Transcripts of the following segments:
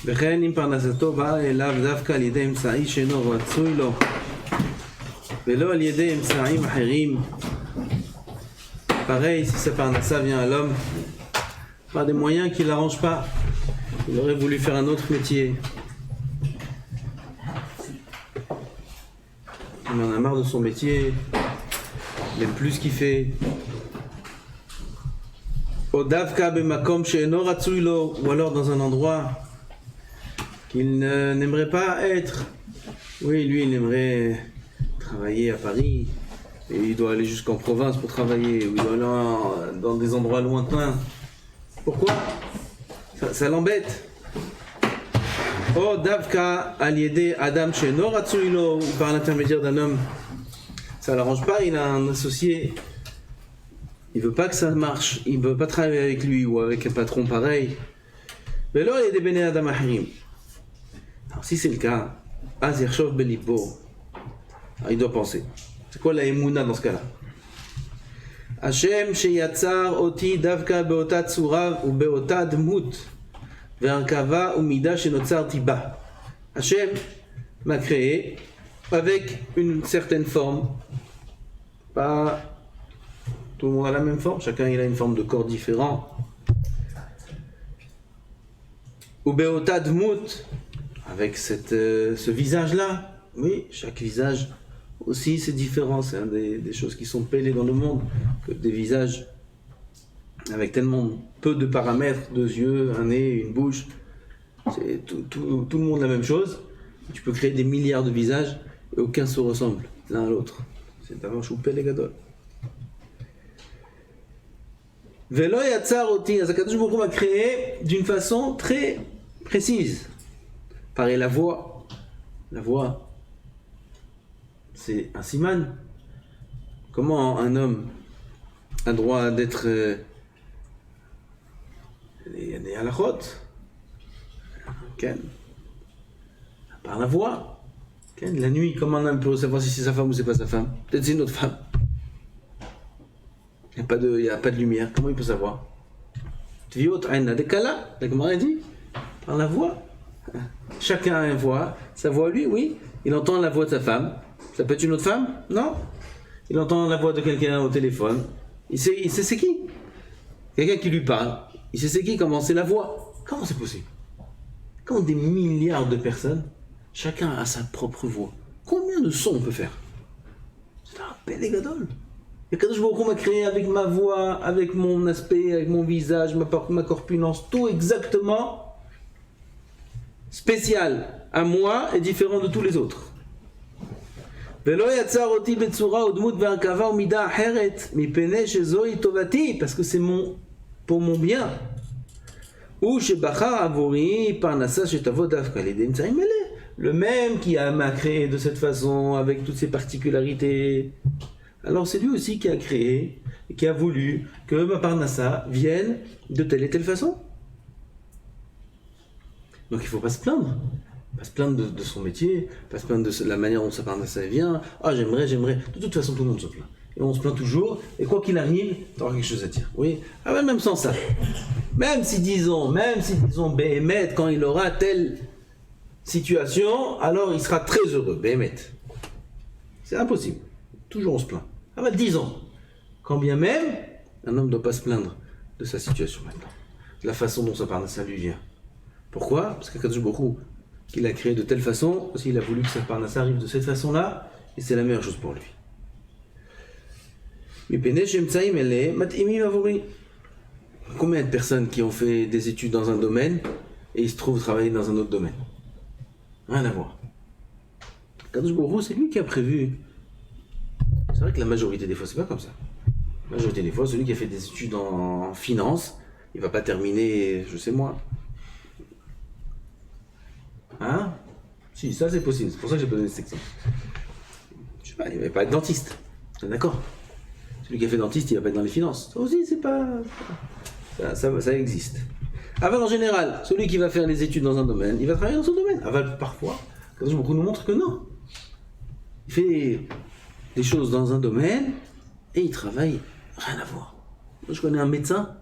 וכן אם פרנסתו באה אליו דווקא על ידי אמצעי שאינו רצוי לו ולא על ידי אמצעים אחרים. Pareil, si sa parnassa vient à l'homme par des moyens qui ne l'arrangent pas, il aurait voulu faire un autre métier. Il en a marre de son métier, il n'aime plus ce qu'il fait. Ou alors dans un endroit qu'il n'aimerait pas être. Oui, lui, il aimerait travailler à Paris, et il doit aller jusqu'en province pour travailler, ou il doit aller dans des endroits lointains. Pourquoi ? Ça l'embête. Oh, Davka al-Yede Adam Sheno Ratsuilo, ou par l'intermédiaire d'un homme, ça l'arrange pas, il a un associé, il veut pas que ça marche, il veut pas travailler avec lui ou avec un patron pareil. Mais là, il y a des Bene Adam Ahirim. Alors, si c'est le cas, Azirshov Belibo, il doit penser. C'est quoi la Emouna dans ce cas-là ? Hashem sheyatzar oti davka beota tsura ou beota dmut ve'ankava umida shenotzar tiba. Hashem m'a créé avec une certaine forme. Pas tout le monde a la même forme, chacun il a une forme de corps différent. Ou beota dmut, avec ce visage-là. Oui, chaque visage aussi c'est différent, c'est des choses qui sont pêlées dans le monde, que des visages avec tellement peu de paramètres, 2 yeux, un nez, une bouche, c'est tout le monde la même chose. Tu peux créer des milliards de visages et aucun se ressemble l'un à l'autre. C'est un choupé les gadol. Velo yatzar oti, Akadosh Baruch Hu m'a créé d'une façon très précise. Pareil, la voix, c'est un siman. Comment un homme a droit d'être des halachot, par la voix. La nuit, comment un homme peut savoir si c'est sa femme ou c'est pas sa femme? Peut-être c'est une autre femme. Il n'y a pas de lumière. Comment il peut savoir? La Gemara dit par la voix. Chacun a une voix. Sa voix, lui, oui. Il entend la voix de sa femme. Ça peut être une autre femme? Non. Il entend la voix de quelqu'un au téléphone. Il sait c'est qui. Quelqu'un qui lui parle. Il sait c'est qui, comment c'est la voix. Comment c'est possible? Quand des milliards de personnes, chacun a sa propre voix. Combien de sons on peut faire? C'est un bel gadol. Et quand je vois m'a créé avec ma voix, avec mon aspect, avec mon visage, ma corpulence, tout exactement spécial à moi et différent de tous les autres. Parce que c'est pour mon bien. Le même qui m'a créé de cette façon, avec toutes ses particularités. Alors c'est lui aussi qui a créé, et qui a voulu que ma parnassa vienne de telle et telle façon. Donc il ne faut pas se plaindre. Pas se plaindre de son métier, pas se plaindre de la manière dont sa parnassa vient. Ah j'aimerais. De toute façon tout le monde se plaint. Et on se plaint toujours, et quoi qu'il arrive, tu auras quelque chose à dire. Oui. Ah ben même sans ça. Même si disons Béhémet, quand il aura telle situation, alors il sera très heureux, Béhémet. C'est impossible. Toujours on se plaint. Ah ben disons, quand bien même, un homme ne doit pas se plaindre de sa situation maintenant. De la façon dont sa parnassa lui vient. Pourquoi? Parce qu'Akadosh Baruch Hu, qu'il a créé de telle façon, aussi il a voulu que sa parnassa arrive de cette façon-là, et c'est la meilleure chose pour lui. Combien de personnes qui ont fait des études dans un domaine et ils se trouvent travailler dans un autre domaine? Rien à voir. Akadosh Baruch Hu, c'est lui qui a prévu. C'est vrai que la majorité des fois, c'est pas comme ça. La majorité des fois, celui qui a fait des études en finance, il va pas terminer, je sais moi. Hein? Si, ça c'est possible. C'est pour ça que j'ai pas donné cette section. Je sais pas, il va pas être dentiste. D'accord? Celui qui a fait dentiste, il va pas être dans les finances. Ça aussi, c'est pas... Ça existe. Aval, en général, celui qui va faire les études dans un domaine, il va travailler dans son domaine. Aval, parfois, beaucoup nous montrent que non. Il fait des choses dans un domaine, Et il travaille, rien à voir. Moi, je connais un médecin,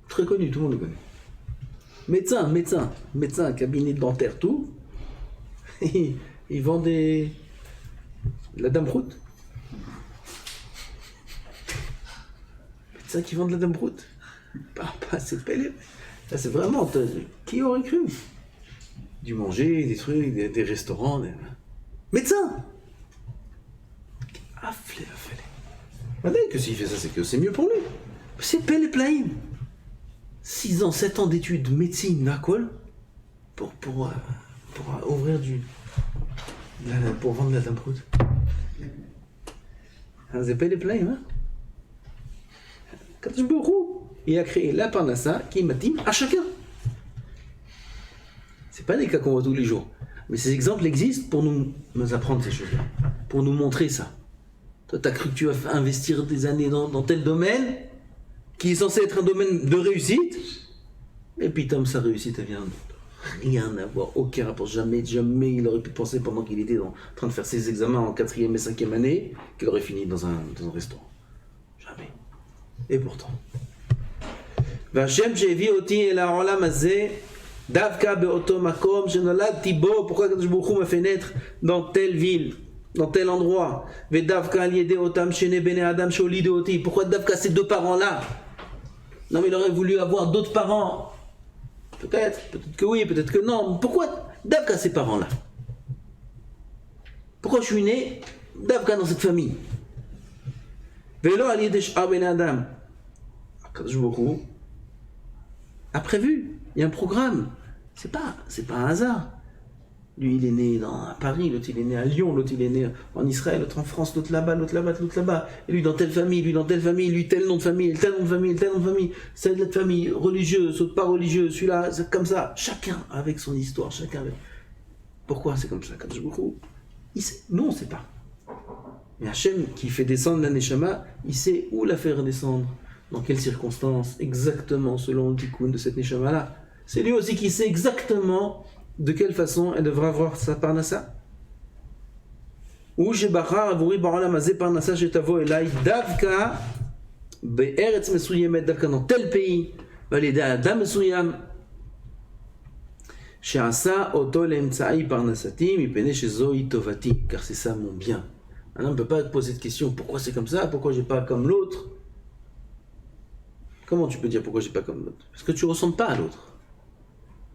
très connu, tout le monde le connaît. Médecin, cabinet dentaire, tout. Il vend de la dame route. Médecin qui vend de la dame route. C'est pellé. Là, c'est vraiment, qui aurait cru? Du manger, des trucs, des restaurants. Médecin! Afflé. Madame, que s'il fait ça, c'est que c'est mieux pour lui. C'est pelle et plaïm. 6 ans, 7 ans d'études, médecine, d'accord, pour ouvrir pour vendre de la dame route. C'est pelle et plaïm, hein? Kadosh Baruch Hu, il a créé la parnassa qui m'attime à chacun. C'est pas des cas qu'on voit tous les jours. Mais ces exemples existent pour nous apprendre ces choses-là. Pour nous montrer ça. Toi, t'as cru que tu vas investir des années dans tel domaine, qui est censé être un domaine de réussite, et puis Tom, sa réussite, elle vient rien à voir, aucun rapport. Jamais il aurait pu penser pendant qu'il était en train de faire ses examens en 4e et 5e année, qu'il aurait fini dans un restaurant. Jamais. Et pourtant. V'Hashem she'evi oti el ha'olam hazeh davka be'oto makom shenoladti bo. Pourquoi Kadosh Baruch Hu m'a fait naître dans telle ville, dans tel endroit? Ve'davka al yedei otam shene bnei adam she'olidu oti. Pourquoi davka ces 2 parents-là? Non, mais il aurait voulu avoir d'autres parents. Peut-être que oui, peut-être que non. Pourquoi davka ces parents-là? Pourquoi je suis né davka dans cette famille? Ve'lo al yedei sh'ar bnei adam. Kadosh Baruch Hu a prévu, il y a un programme. C'est pas un hasard. Lui, il est né à Paris, l'autre il est né à Lyon, l'autre il est né en Israël, l'autre en France, l'autre là-bas. Et lui dans telle famille, lui tel nom de famille, tel nom de famille, cette famille religieuse, autre pas religieuse, celui-là, c'est comme ça. Chacun avec son histoire, chacun avec... Pourquoi c'est comme ça? Kadosh Baruch Hu, nous on sait pas. Mais Hachem qui fait descendre la Neshama, il sait où la faire descendre. Dans quelles circonstances, exactement, selon le tikkun de cette neshama-là. C'est lui aussi qui sait exactement de quelle façon elle devra avoir sa parnassa. Ou shebachar avuri ba'olam hazeh parnassa shetavo elai davka be'eretz mesuyemet, davka dans tel pays, validé adam mesuyam she'asa oto le'emtsai parnassati mipnei shezoi tovati, car c'est ça mon bien. On ne peut pas poser de question, pourquoi c'est comme ça, pourquoi j'ai pas comme l'autre? Comment tu peux dire pourquoi j'ai pas comme l'autre? Parce que tu ressembles pas à l'autre.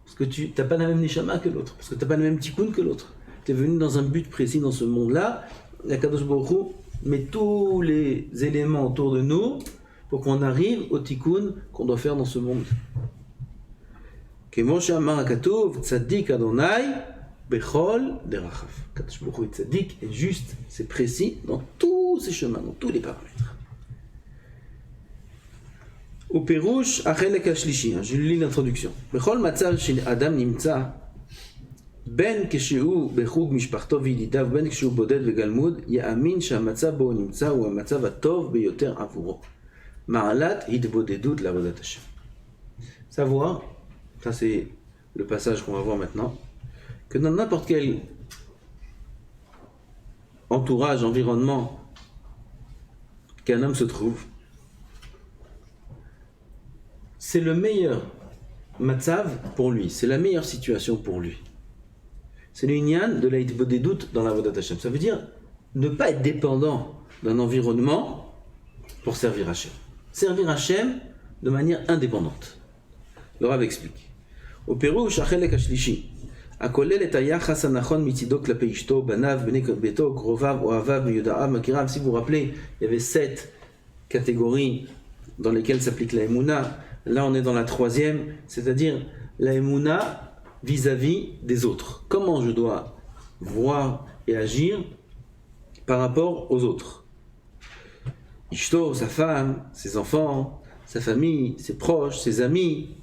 Parce que tu n'as pas la même neshama que l'autre. Parce que tu n'as pas le même tikkun que l'autre. Tu es venu dans un but précis dans ce monde-là. La Kadosh Baruch Hu met tous les éléments autour de nous pour qu'on arrive au tikkun qu'on doit faire dans ce monde. Kemo she'amar hakatuv tzaddik Adonai bechol derachav. Kadosh Baruch Hu est tzaddik, est juste, c'est précis dans tous ses chemins, dans tous les paramètres. Au Pérouche, Achelek Ashlishi, je lis l'introduction. Bechol Matzal chez Adam Nimtza, Ben Keshehu Bechug Mishparto Vididav, Ben Keshehu Boded Vegalmud, Ya'amin Shamatzah Bo Nimtza, ou Amatzah Vatov Beyoter Avuro. Ma'alat Hidbodedut Lavodat Hashem. Savoir, ça c'est le passage qu'on va voir maintenant, que dans n'importe quel entourage, environnement qu'un homme se trouve, c'est le meilleur matzav pour lui, c'est la meilleure situation pour lui. C'est l'union de l'Aïtbodedut dans la Avodat Hashem. Ça veut dire ne pas être dépendant d'un environnement pour servir Hashem. Servir Hashem de manière indépendante. Le Rav explique. Au Pérou, Shachelek Ashlishi, הכולל את היחס הנכון מצידו כלפי אשתו, בניו, בני ביתו, קרוביו, אוהביו, מיודעיו, מכיריו. Si vous vous rappelez, il y avait 7 catégories dans lesquelles s'applique la Emouna. Là, on est dans la 3e, c'est-à-dire la Emouna vis-à-vis des autres. Comment je dois voir et agir par rapport aux autres. Ishto, sa femme, ses enfants, sa famille, ses proches, ses amis.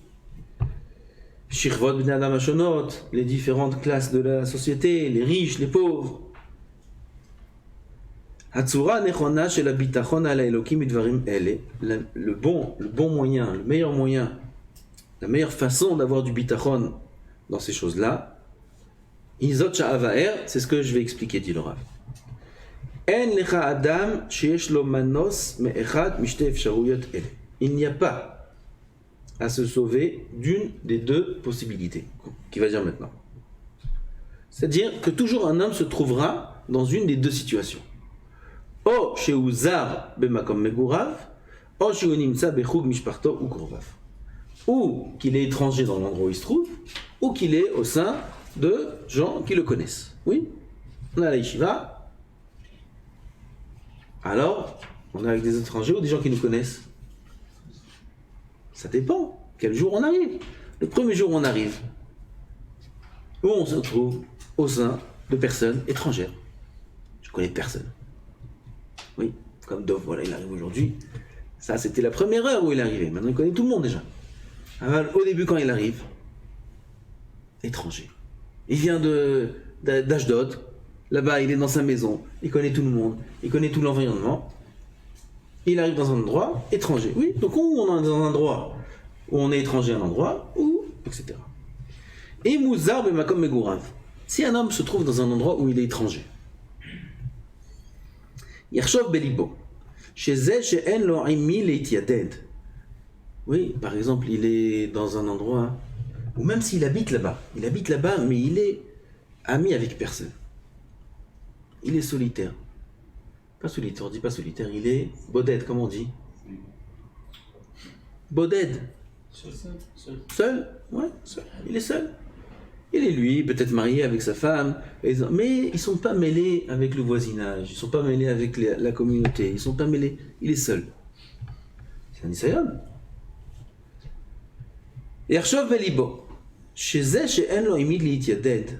Shirvot bnei adam hashonot, les différentes classes de la société, les riches, les pauvres. Hatzura nechona shel habitachon ala elokim midvarim ele. Le bon moyen, le meilleur moyen, la meilleure façon d'avoir du bitachon dans ces choses-là, izot sha'avaer, c'est ce que je vais expliquer, dit le Rav. En lecha adam sheyesh lo manos me'echad mishte efsharuyot ele. Il n'y a pas à se sauver d'une des deux possibilités, qu'il va dire maintenant. C'est-à-dire que toujours un homme se trouvera dans une des deux situations. O shehu zar bemakom megurav, o shehu nimtza bechug mishparto ou krovav. Ou qu'il est étranger dans l'endroit où il se trouve, ou qu'il est au sein de gens qui le connaissent. Oui, on a la yeshiva. Alors, on est avec des étrangers ou des gens qui nous connaissent? Ça dépend. Quel jour on arrive? Le premier jour où on arrive, où on se trouve au sein de personnes étrangères. Je connais personne. Oui, comme Dov, voilà, il arrive aujourd'hui. Ça, c'était la première heure où il est arrivé. Maintenant, il connaît tout le monde déjà. Alors, au début, quand il arrive, étranger. Il vient d'Ashdod. Là-bas, il est dans sa maison. Il connaît tout le monde. Il connaît tout l'environnement. Il arrive dans un endroit étranger. Oui, donc où on est dans un endroit où on est étranger à un endroit, ou etc. Et Mouzar bemakom megurav. Si un homme se trouve dans un endroit où il est étranger, Yershov belibo, sheze she'en lo imi leitiaded. Oui, par exemple, il est dans un endroit, ou même s'il habite là-bas, mais il est ami avec personne. Il est solitaire. Pas solitaire, on dit pas solitaire, il est boded, comme on dit. Boded. Seul. Ouais, seul. Il est seul. Il est lui, peut-être marié avec sa femme, mais ils ne sont pas mêlés avec le voisinage, ils ne sont pas mêlés avec la communauté, ils ne sont pas mêlés, il est seul. C'est un Isaïon. Yershov belibo, sheze she'en lo imid li'itiaded.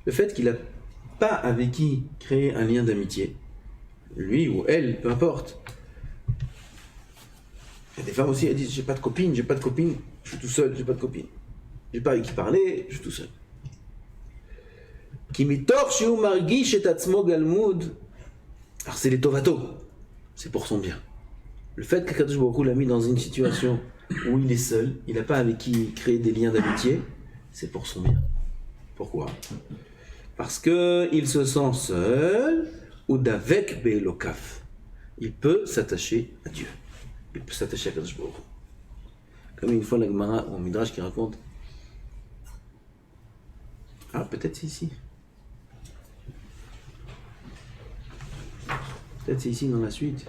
Le fait qu'il n'a pas avec qui créer un lien d'amitié, lui ou elle, peu importe. Il y a des femmes aussi, elles disent j'ai pas de copine, je suis tout seul, j'ai pas de copine. J'ai pas avec qui parler, je suis tout seul. Alors c'est les tovato, c'est pour son bien. Le fait qu'Akadosh Baruch Hu l'a mis dans une situation où il est seul, il n'a pas avec qui créer des liens d'amitié, c'est pour son bien. Pourquoi? Parce qu'il se sent seul, ou d'avec Be'elokav. Il peut s'attacher à Dieu. Il peut s'attacher à Kadosh Baruch Hu. Comme une fois la Gemara ou Midrash qui raconte. Ah, peut-être c'est ici. Peut-être c'est ici dans la suite.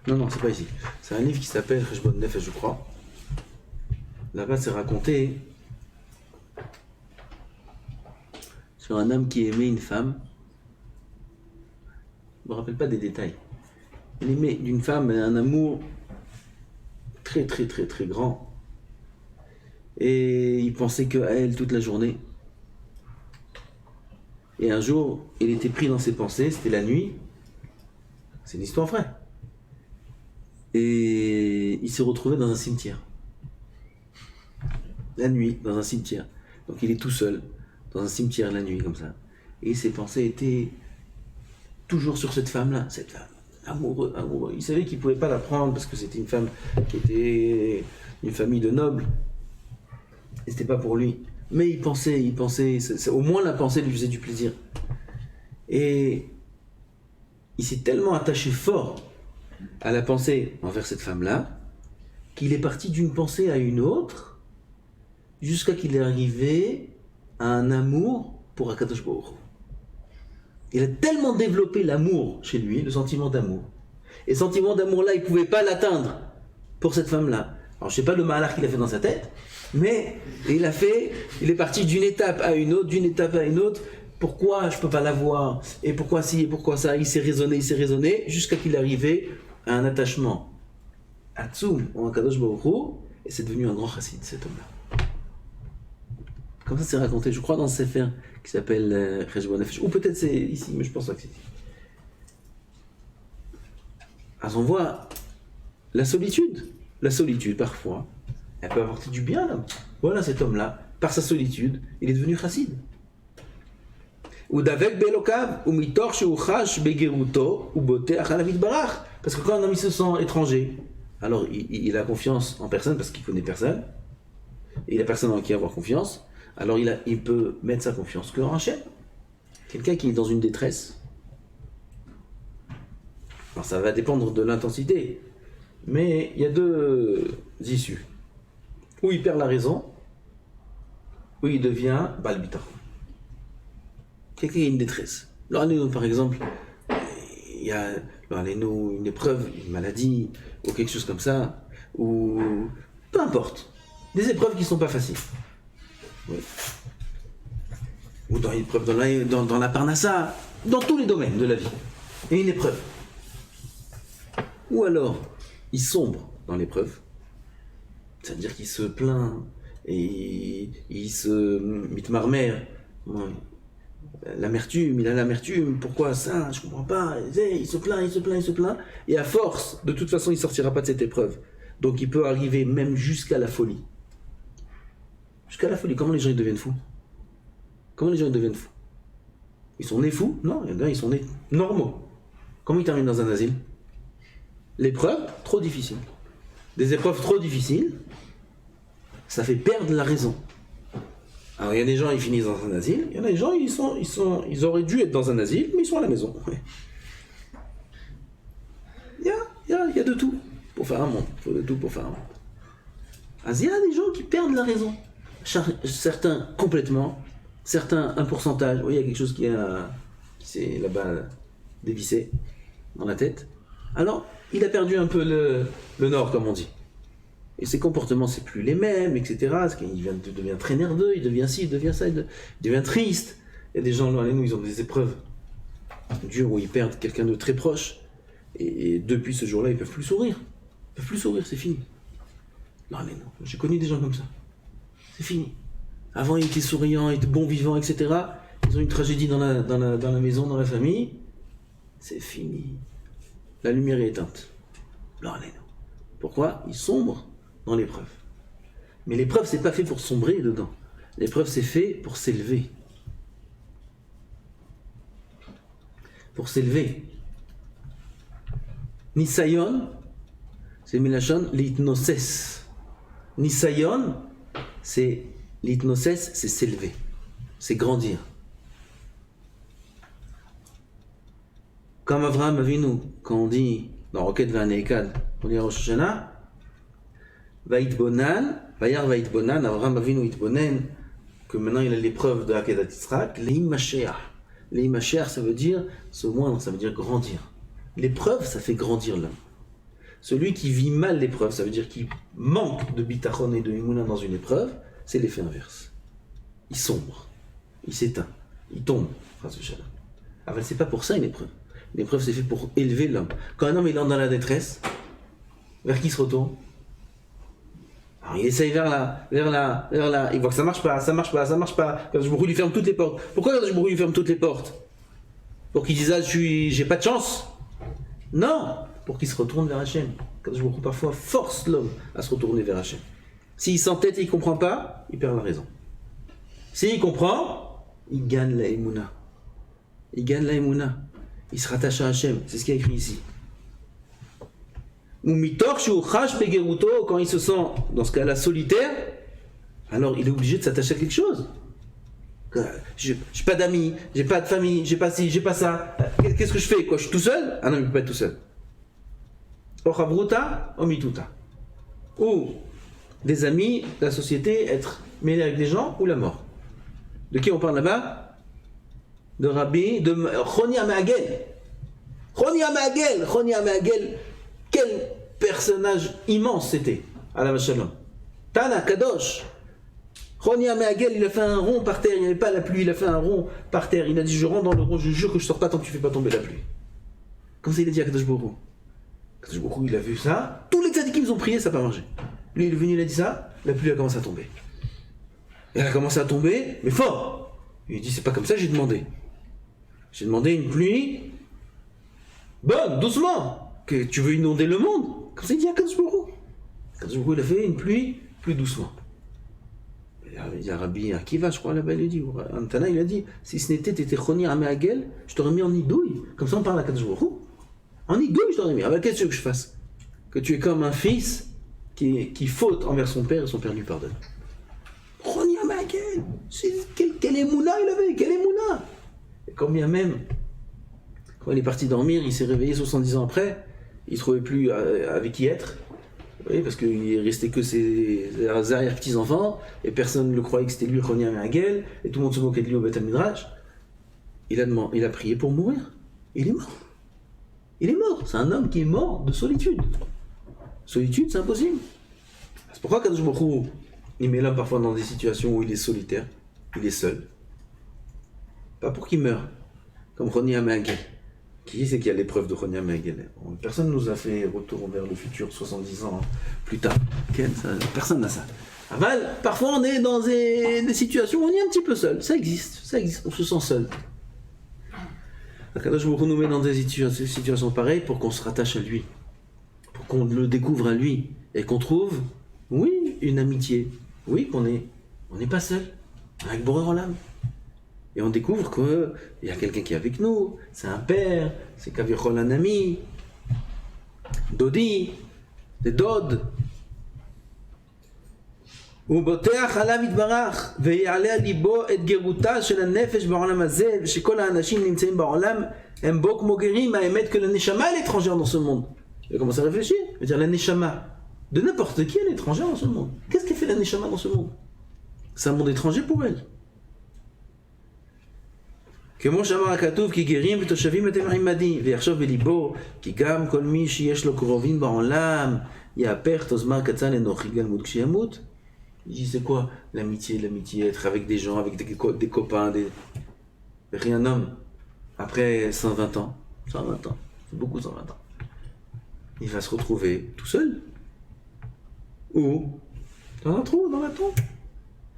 Non, c'est pas ici. C'est un livre qui s'appelle Cheshbon Nefesh, je crois. Là-bas, c'est raconté sur un homme qui aimait une femme. Je ne me rappelle pas des détails. Il aimait d'une femme un amour très grand. Et il pensait qu'à elle toute la journée. Et un jour, il était pris dans ses pensées, c'était la nuit. C'est une histoire vraie. Et il s'est retrouvé dans un cimetière. La nuit, dans un cimetière. Donc il est tout seul, dans un cimetière la nuit, comme ça. Et ses pensées étaient toujours sur cette femme-là, cette femme. Amoureux. Il savait qu'il ne pouvait pas la prendre parce que c'était une femme qui était une famille de nobles. Et c'était pas pour lui. Mais il pensait, au moins la pensée lui faisait du plaisir. Et il s'est tellement attaché fort à la pensée envers cette femme-là, qu'il est parti d'une pensée à une autre, jusqu'à qu'il est arrivé à un amour pour Akadosh Baruch Hu. Il a tellement développé l'amour chez lui, le sentiment d'amour. Et ce sentiment d'amour-là, il ne pouvait pas l'atteindre pour cette femme-là. Alors je ne sais pas le malheur qu'il a fait dans sa tête, mais il est parti d'une étape à une autre, pourquoi je ne peux pas l'avoir, et pourquoi ci, et pourquoi ça, il s'est raisonné, jusqu'à qu'il est arrivé à un attachement Atzoum en Akadosh Baruch Hu, et c'est devenu un grand chassid, cet homme-là. Comme ça c'est raconté, je crois, dans ce Sefer qui s'appelle Cheshbon Nefesh, ou peut-être c'est ici, mais je pense pas que c'est ici. Alors on voit la solitude parfois, elle peut apporter du bien là. Voilà cet homme-là, par sa solitude, il est devenu chassid. Ou d'avec Belokav, ou mitor sheuchash begeruto, ou boté achalavid barach. Parce que quand un homme il se sent étranger, alors il a confiance en personne parce qu'il connaît personne, et il a personne en qui avoir confiance, alors il peut mettre sa confiance qu'en Hachem. Quelqu'un qui est dans une détresse, Alors ça va dépendre de l'intensité, mais il y a deux issues. Ou il perd la raison, ou il devient balbitachon. Quelqu'un qui a une détresse. Alors, par exemple, il y a une épreuve, une maladie, ou quelque chose comme ça, ou peu importe. Des épreuves qui ne sont pas faciles. Oui. Ou dans une épreuve dans la parnassa, dans tous les domaines de la vie. Et une épreuve. Ou alors, il sombre dans l'épreuve. C'est-à-dire qu'il se plaint et il se mitmarmère. L'amertume, il a l'amertume, pourquoi ça, je comprends pas, il se plaint, et à force, de toute façon, il sortira pas de cette épreuve. Donc il peut arriver même jusqu'à la folie. Jusqu'à la folie. Comment les gens ils deviennent fous? Comment les gens ils deviennent fous? Ils sont nés fous? Non, il y en a, ils sont nés normaux. Comment ils terminent dans un asile? L'épreuve, trop difficile. Des épreuves trop difficiles, ça fait perdre la raison. Alors il y a des gens, ils finissent dans un asile, il y en a des gens, ils auraient dû être dans un asile, mais ils sont à la maison. Ouais. Il y a de tout pour faire un monde. Il faut de tout pour faire un monde. Alors, il y a des gens qui perdent la raison. Certains complètement, certains un pourcentage. Oui, il y a quelque chose qui s'est là-bas dévissé dans la tête. Alors, il a perdu un peu le nord, comme on dit. Et ses comportements, c'est plus les mêmes, etc. Parce qu'il devient très nerveux, il devient ci, il devient ça, il devient triste. Il y a des gens, là, nous, ils ont des épreuves dures où ils perdent quelqu'un de très proche. Et depuis ce jour-là, ils ne peuvent plus sourire. Ils ne peuvent plus sourire, c'est fini. Non, mais non, j'ai connu des gens comme ça. C'est fini. Avant, ils étaient souriants, ils étaient bons vivants, etc. Ils ont une tragédie dans la maison, dans la famille. C'est fini. La lumière est éteinte. Non, mais non. Pourquoi? Ils sombrent dans l'épreuve. Mais l'épreuve, c'est pas fait pour sombrer dedans. L'épreuve, c'est fait pour s'élever. Pour s'élever. Nisayon, c'est Milachon, l'hypnoses. Nisayon, c'est l'hypnoses, c'est s'élever. C'est grandir. Comme Avraham Avinu, quand on dit dans Roket Vaneekad, on dit à Rosh Hashanah, Vaïtbonan, Vayar Vaïtbonan, Avraham Avinu Itbonen, que maintenant il a l'épreuve de Akedat Yitzhak, Leim Mashiach. Leim Mashiach, ça veut dire se moindre, ça veut dire grandir. L'épreuve, ça fait grandir l'homme. Celui qui vit mal l'épreuve, ça veut dire qu'il manque de bitachon et de imuna dans une épreuve, c'est l'effet inverse. Il sombre, il s'éteint, il tombe. Alors c'est pas pour ça une épreuve. L'épreuve, c'est fait pour élever l'homme. Quand un homme il entre dans la détresse, vers qui il se retourne? Alors, il essaye vers là, il voit que ça marche pas. Quand je lui ferme toutes les portes. Pourquoi quand je lui ferme toutes les portes? Pour qu'il dise ah, j'ai pas de chance? Non, pour qu'il se retourne vers Hachem. Quand je parfois force l'homme à se retourner vers Hachem. S'il s'entête et il comprend pas, il perd la raison. S'il comprend, il gagne la émouna. Il se rattache à Hachem, c'est ce qui est écrit ici. Ou mitor shuchash begeruto, quand il se sent dans ce cas-là solitaire, alors il est obligé de s'attacher à quelque chose. J'ai pas d'amis, j'ai pas de famille, j'ai pas ci, j'ai pas ça. Qu'est-ce que je fais? Quoi, je suis tout seul? Ah non, il ne peut pas être tout seul. Ochabruta, omituta. Ou des amis, la société, être mêlé avec des gens, ou la mort. De qui on parle là-bas? De Rabbi, de Choni Amagel. Choni Amagel, quel personnage immense c'était, Alav Shalom. Tana Kadosh. Choni Amagel, il a fait un rond par terre, il n'y avait pas la pluie, il a fait un rond par terre. Il a dit je rentre dans le rond, je jure que je ne sors pas tant que tu ne fais pas tomber la pluie. Comme ça il a dit à Kadosh Baruch Hu. Kadosh Baruch Hu, il a vu ça, tous les tzadikim ont prié, ça n'a pas marché. Lui il est venu, il a dit ça, la pluie a commencé à tomber. Et elle a commencé à tomber, mais fort. Il dit c'est pas comme ça, j'ai demandé. J'ai demandé une pluie bonne, doucement. Que tu veux inonder le monde. Comme ça, il dit à Kadosh Baruch Hu. Kadosh Baruch Hu, il a fait une pluie plus doucement. Il y a Rabbi Akiva, je crois, là-bas, il a dit. Antana, il a dit si ce n'était t'étais Choni Amagel, je t'aurais mis en idouille. Comme ça, on parle à Kadosh Baruch Hu. En idouille, je t'aurais mis. Alors, qu'est-ce que tu veux que je fasse? Que tu es comme un fils qui faute envers son père et son père lui pardonne. Choni Amagel, quel émouna il avait, quel émouna! Et quand bien même Quand il est parti dormir, il s'est réveillé 70 ans après, il ne trouvait plus avec qui être. Oui, parce qu'il restait que ses arrière-petits-enfants, et personne ne le croyait que c'était lui, Roni Amagel, et tout le monde se moquait de lui au Beth Midrash. Il a prié pour mourir. Il est mort. Il est mort. C'est un homme qui est mort de solitude. Solitude, c'est impossible. C'est pourquoi Kadosh Baruch Hu, il met l'homme parfois dans des situations où il est solitaire, il est seul. Pas pour qu'il meure, comme Roni Amagel. Qui c'est qui a l'épreuve de Roni Amagel? Personne ne nous a fait retour vers le futur 70 ans plus tard. Personne n'a ça. Aval, parfois on est dans des situations où on est un petit peu seul. Ça existe, on se sent seul. Kadosh Baruch Hu nous met dans des situations pareilles pour qu'on se rattache à lui, pour qu'on le découvre à lui, et qu'on trouve, oui, une amitié, oui, qu'on n'est pas seul, avec Boré Olam. Et on découvre qu'il y a quelqu'un qui est avec nous, c'est un père, c'est Kavichol un ami, Dodi, des Dodes. ובוטח עליו יתברך ויעלה על ליבו את גירותה של הנפש בעולם הזה ושכל האנשים נמצאים בעולם הם בו כמו גרים האמת que la neshama est étrangère dans ce monde. Il commence à réfléchir, il va dire la neshama de n'importe qui elle est étrangère dans ce monde. Qu'est-ce qu'elle fait la neshama dans ce monde? C'est un monde étranger pour elle. כמו שאמר הכתוב כי גרים ותושבים אתם עמדי ויחשוב בליבו כי גם כל מי שיש לו קרובים בעולם יהפך תוזמר קצן לנוחי גלמוד כשימות. Il dit c'est quoi l'amitié, être avec des gens, avec des copains, rien homme après 120 ans, c'est beaucoup 120 ans. Il va se retrouver tout seul. Où? Dans la tombe.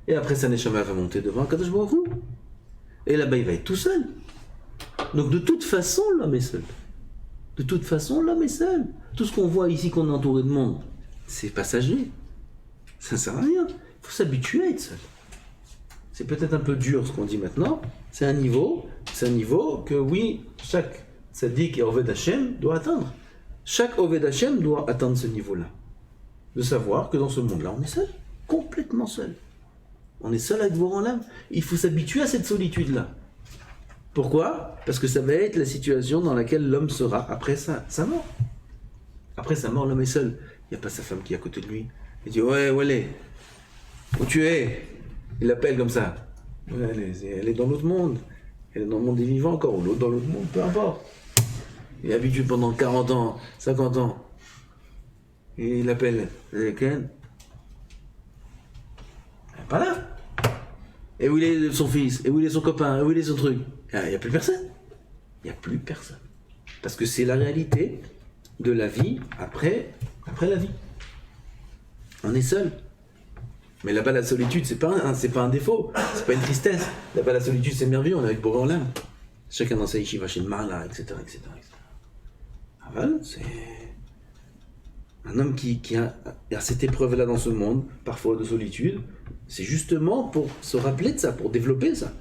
Et après sa neshama va monter devant Kadosh Baruch Hu. Et là-bas il va être tout seul. Donc de toute façon l'homme est seul. Tout ce qu'on voit ici, qu'on est entouré de monde, c'est passager. Ça ne sert à rien. Il faut s'habituer à être seul. C'est peut-être un peu dur ce qu'on dit maintenant. C'est un niveau que oui, chaque tzaddik et Oved Hashem doit atteindre. Chaque Oved Hashem doit atteindre ce niveau-là. De savoir que dans ce monde-là, on est seul. Complètement seul. On est seul avec Boré Olam. Il faut s'habituer à cette solitude-là. Pourquoi? Parce que ça va être la situation dans laquelle l'homme sera après sa mort. Après sa mort, l'homme est seul. Il n'y a pas sa femme qui est à côté de lui. Il dit ouais, où elle est? Où tu es? Il l'appelle comme ça. Ouais, elle est dans l'autre monde. Elle est dans le monde des vivants encore, ou l'autre dans l'autre monde, peu importe. Il est habitué pendant 40 ans, 50 ans. Et il l'appelle. Ken. Pas là. Et où il est son fils? Et où il est son copain? Et où il est son truc? Il n'y a plus personne. Il n'y a plus personne. Parce que c'est la réalité de la vie après la vie. On est seul. Mais là-bas, la solitude, c'est pas un défaut, c'est pas une tristesse. Là-bas, la solitude, c'est merveilleux, on est avec Boré Olam. Chacun dans sa yeshiva chez le Marla, etc. Aval, c'est un homme qui a cette épreuve-là dans ce monde, parfois de solitude. C'est justement pour se rappeler de ça, pour développer ça.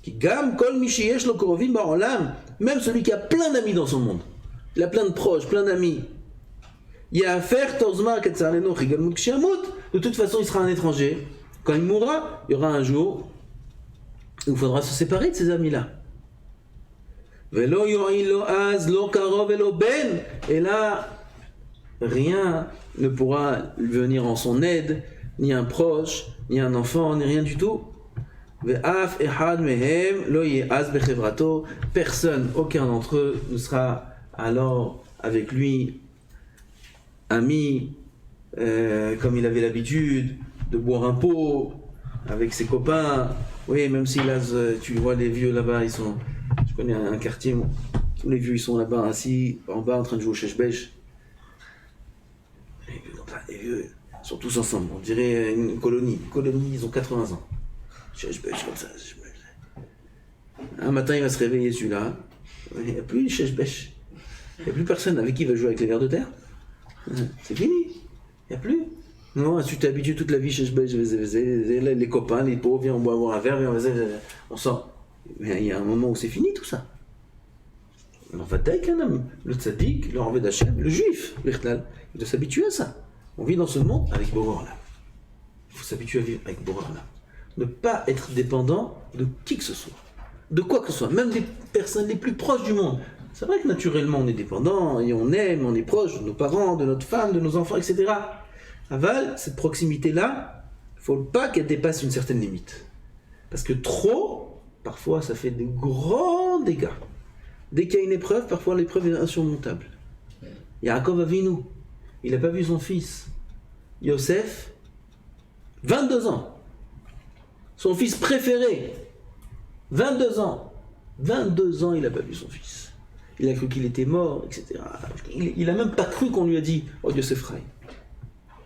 Qui gam kol mi sheyesh lo korovim ba'olam, même celui qui a plein d'amis dans son monde. Il a plein de proches, plein d'amis. De toute façon, il sera un étranger. Quand il mourra, il y aura un jour où il faudra se séparer de ces amis-là. Et là, rien ne pourra venir en son aide, ni un proche, ni un enfant, ni rien du tout. Personne, aucun d'entre eux ne sera alors avec lui ami, comme il avait l'habitude de boire un pot avec ses copains. Oui, même si là, tu vois les vieux là-bas, je connais un quartier, tous les vieux ils sont là-bas assis en bas en train de jouer au chèche-bêche. Les vieux, ils sont tous ensemble, on dirait une colonie, ils ont 80 ans. Chèche-bêche comme ça. Un matin il va se réveiller celui-là, il n'y a plus de chèche-bêche, il n'y a plus personne avec qui il va jouer avec les vers de terre. C'est fini, il n'y a plus. Non, tu t'es habitué toute la vie chez les copains, les pauvres, viens on boit un verre, on sort. Mais il y a un moment où c'est fini tout ça. On va avec un homme, le tzaddik, le Oved Hashem, le juif, l'Ichlal, il doit s'habituer à ça. On vit dans ce monde avec Boré Olam. Il faut s'habituer à vivre avec Boré Olam. Ne pas être dépendant de qui que ce soit. de quoi que ce soit, même des personnes les plus proches du monde. C'est vrai que naturellement on est dépendant et on aime, on est proche de nos parents, de notre femme, de nos enfants, etc. Aval, cette proximité-là, il ne faut pas qu'elle dépasse une certaine limite. Parce que trop, parfois ça fait de grands dégâts. Dès qu'il y a une épreuve, parfois l'épreuve est insurmontable. Yaakov Avinu, il n'a pas vu son fils. Yosef, 22 ans. Son fils préféré, 22 ans. 22 ans, il n'a pas vu son fils. Il a cru qu'il était mort, etc. Il n'a même pas cru qu'on lui a dit « Oh Yosef Rai ».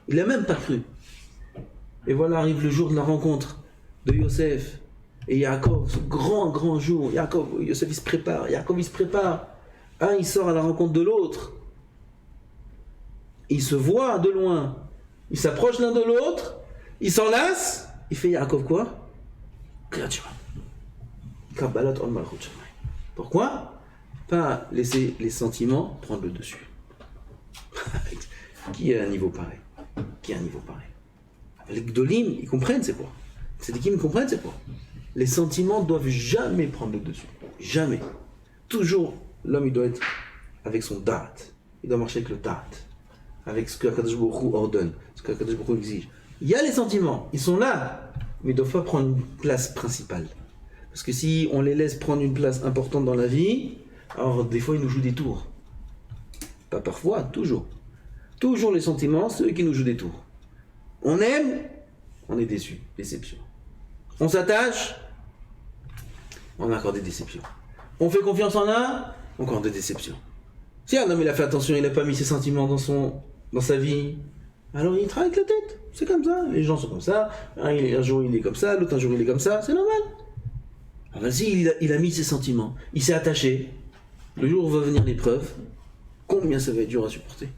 Il n'a même pas cru. Et voilà, arrive le jour de la rencontre de Yosef et Yaakov, ce grand jour. Yosef il se prépare, Yaakov il se prépare. Un il sort à la rencontre de l'autre. Il se voit de loin. Il s'approche l'un de l'autre. Il s'enlace. Il fait Yaakov quoi? Pourquoi? Pas laisser les sentiments prendre le dessus. Qui a un niveau pareil? Les Gdolim, ils comprennent c'est quoi. C'est des qui me comprennent c'est quoi. Les sentiments doivent jamais prendre le dessus. Jamais. Toujours, l'homme il doit être avec son da'at. Il doit marcher avec le da'at. Avec ce que Akadosh Baruch Hu ordonne, ce que Akadosh Baruch Hu exige. Il y a les sentiments, ils sont là, mais ils ne doivent pas prendre une place principale. Parce que si on les laisse prendre une place importante dans la vie, alors des fois ils nous jouent des tours. Pas parfois, toujours. Toujours les sentiments, c'est eux qui nous jouent des tours. On aime, on est déçu, déception. On s'attache, on a encore des déceptions. On fait confiance en un, encore des déceptions. Si un homme il a fait attention, il n'a pas mis ses sentiments dans sa vie, alors il travaille avec la tête. C'est comme ça, les gens sont comme ça. Un jour il est comme ça, l'autre un jour il est comme ça, c'est normal. Alors si il a mis ses sentiments, il s'est attaché, le jour où va venir l'épreuve, combien ça va être dur à supporter?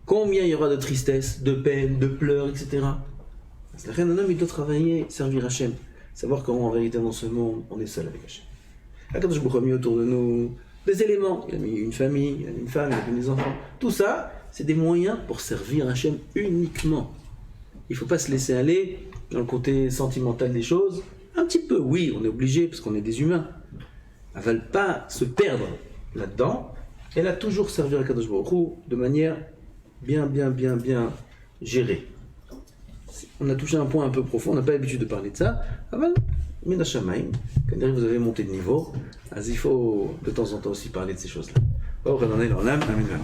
Combien il y aura de tristesse, de peine, de pleurs, etc. C'est rien, un homme il doit travailler, servir Hachem. Savoir comment en vérité dans ce monde, on est seul avec Hachem. Akadosh Baruch Hu a mis autour de nous des éléments. Il a mis une famille, il a mis une femme, il a mis des enfants. Tout ça, c'est des moyens pour servir Hachem uniquement. Il ne faut pas se laisser aller dans le côté sentimental des choses. Un petit peu, oui, on est obligé parce qu'on est des humains. Elles ne veulent pas se perdre là-dedans. Elle a toujours servi à Akadosh Baruch Hu de manière bien gérée. On a touché un point un peu profond, on n'a pas l'habitude de parler de ça. Mais Nachamaim, quand vous avez monté de niveau, il faut de temps en temps aussi parler de ces choses-là. Amen.